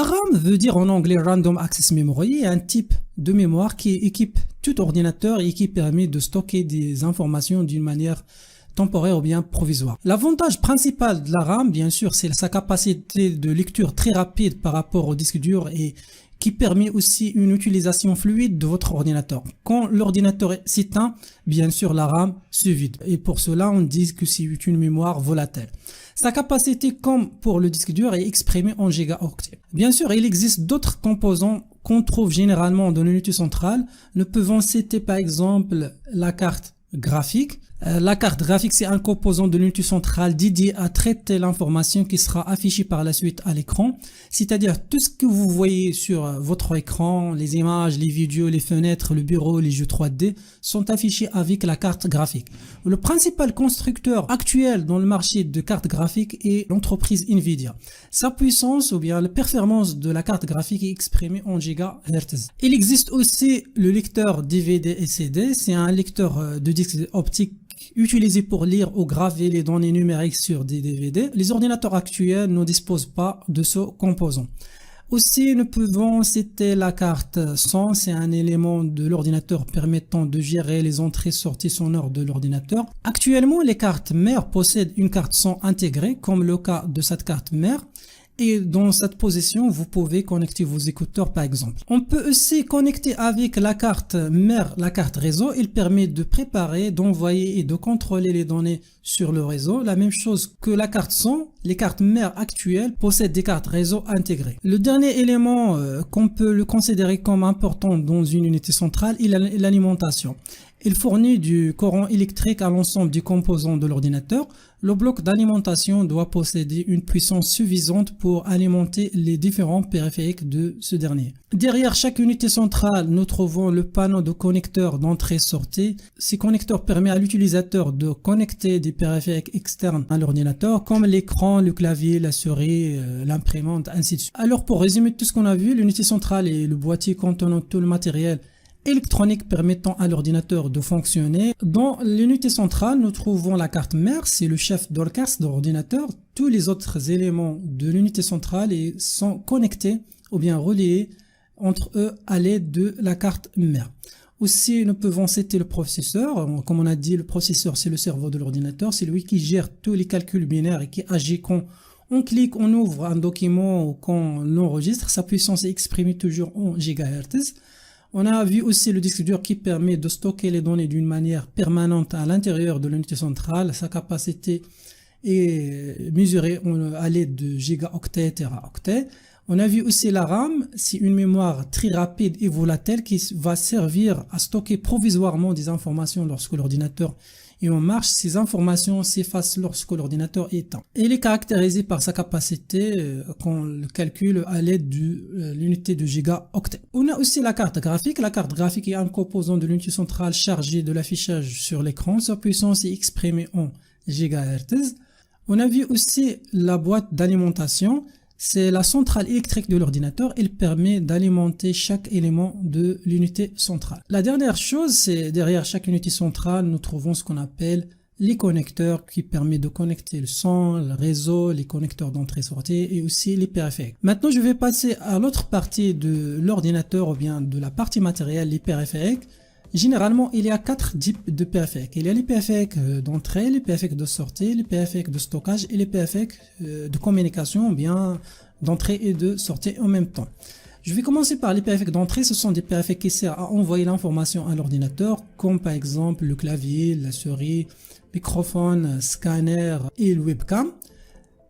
RAM veut dire en anglais Random Access Memory, un type de mémoire qui équipe tout ordinateur et qui permet de stocker des informations d'une manière temporaire ou bien provisoire. L'avantage principal de la RAM, bien sûr, c'est sa capacité de lecture très rapide par rapport au disque dur et qui permet aussi une utilisation fluide de votre ordinateur. Quand l'ordinateur s'éteint, bien sûr, la RAM se vide. Et pour cela, on dit que c'est une mémoire volatile. Sa capacité, comme pour le disque dur, est exprimée en gigaoctets. Bien sûr, il existe d'autres composants qu'on trouve généralement dans l'unité centrale. Nous pouvons citer par exemple la carte graphique. La carte graphique, c'est un composant de l'unité centrale dédié à traiter l'information qui sera affichée par la suite à l'écran. C'est-à-dire tout ce que vous voyez sur votre écran, les images, les vidéos, les fenêtres, le bureau, les jeux 3D sont affichés avec la carte graphique. Le principal constructeur actuel dans le marché de cartes graphiques est l'entreprise Nvidia. Sa puissance ou bien la performance de la carte graphique est exprimée en gigahertz. Il existe aussi le lecteur DVD et CD. C'est un lecteur de disque optique utilisé pour lire ou graver les données numériques sur des DVD. Les ordinateurs actuels ne disposent pas de ce composant. Aussi, nous pouvons citer la carte son, c'est un élément de l'ordinateur permettant de gérer les entrées-sorties sonores de l'ordinateur. Actuellement, les cartes mères possèdent une carte son intégrée, comme le cas de cette carte mère. Et dans cette position, vous pouvez connecter vos écouteurs par exemple. On peut aussi connecter avec la carte mère, la carte réseau. Il permet de préparer, d'envoyer et de contrôler les données sur le réseau. La même chose que la carte son, les cartes mères actuelles possèdent des cartes réseau intégrées. Le dernier élément qu'on peut le considérer comme important dans une unité centrale est l'alimentation. Il fournit du courant électrique à l'ensemble des composants de l'ordinateur. Le bloc d'alimentation doit posséder une puissance suffisante pour alimenter les différents périphériques de ce dernier. Derrière chaque unité centrale, nous trouvons le panneau de connecteurs d'entrée-sortie. Ces connecteurs permettent à l'utilisateur de connecter des périphériques externes à l'ordinateur, comme l'écran, le clavier, la souris, l'imprimante, ainsi de suite. Alors pour résumer tout ce qu'on a vu, l'unité centrale est le boîtier contenant tout le matériel électronique permettant à l'ordinateur de fonctionner. Dans l'unité centrale, nous trouvons la carte mère, c'est le chef d'orchestre de l'ordinateur. Tous les autres éléments de l'unité centrale sont connectés ou bien reliés entre eux à l'aide de la carte mère. Aussi, nous pouvons citer le processeur. Comme on a dit, le processeur, c'est le cerveau de l'ordinateur. C'est lui qui gère tous les calculs binaires et qui agit quand on clique, on ouvre un document ou quand on enregistre. Sa puissance est exprimée toujours en gigahertz. On a vu aussi le disque dur qui permet de stocker les données d'une manière permanente à l'intérieur de l'unité centrale. Sa capacité est mesurée à l'aide de gigaoctets, téraoctets. On a vu aussi la RAM, c'est une mémoire très rapide et volatile qui va servir à stocker provisoirement des informations lorsque l'ordinateur est en marche. Ces informations s'effacent lorsque l'ordinateur est éteint. Elle est caractérisée par sa capacité qu'on le calcule à l'aide de l'unité de gigaoctets. On a aussi la carte graphique. La carte graphique est un composant de l'unité centrale chargé de l'affichage sur l'écran. Sa puissance est exprimée en gigahertz. On a vu aussi la boîte d'alimentation. C'est la centrale électrique de l'ordinateur. Elle permet d'alimenter chaque élément de l'unité centrale. La dernière chose, c'est derrière chaque unité centrale, nous trouvons ce qu'on appelle les connecteurs qui permettent de connecter le son, le réseau, les connecteurs d'entrée-sortie et aussi les périphériques. Maintenant, je vais passer à l'autre partie de l'ordinateur ou bien de la partie matérielle, les périphériques. Généralement, il y a 4 types de périphériques. Il y a les périphériques d'entrée, les périphériques de sortie, les périphériques de stockage et les périphériques de communication, ou bien d'entrée et de sortie en même temps. Je vais commencer par les périphériques d'entrée. Ce sont des périphériques qui servent à envoyer l'information à l'ordinateur, comme par exemple le clavier, la souris, microphone, scanner et le webcam.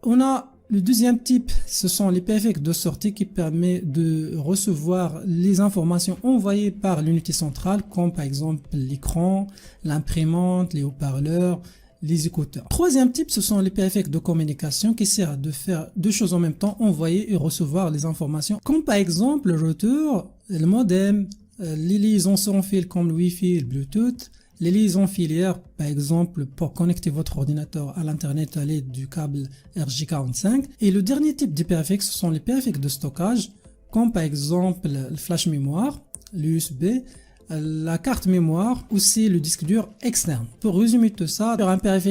On a le deuxième type, ce sont les périphériques de sortie qui permettent de recevoir les informations envoyées par l'unité centrale, comme par exemple l'écran, l'imprimante, les haut-parleurs, les écouteurs. Troisième type, ce sont les périphériques de communication qui servent de faire deux choses en même temps, envoyer et recevoir les informations, comme par exemple le routeur, le modem, les liaisons sans fil comme le Wi-Fi et le Bluetooth, les liaisons filières, par exemple, pour connecter votre ordinateur à l'internet à l'aide du câble RJ45. Et le dernier type de périphériques, ce sont les périphériques de stockage, comme par exemple le flash mémoire, l'USB, la carte mémoire, aussi le disque dur externe. Pour résumer tout ça, sur un périphérique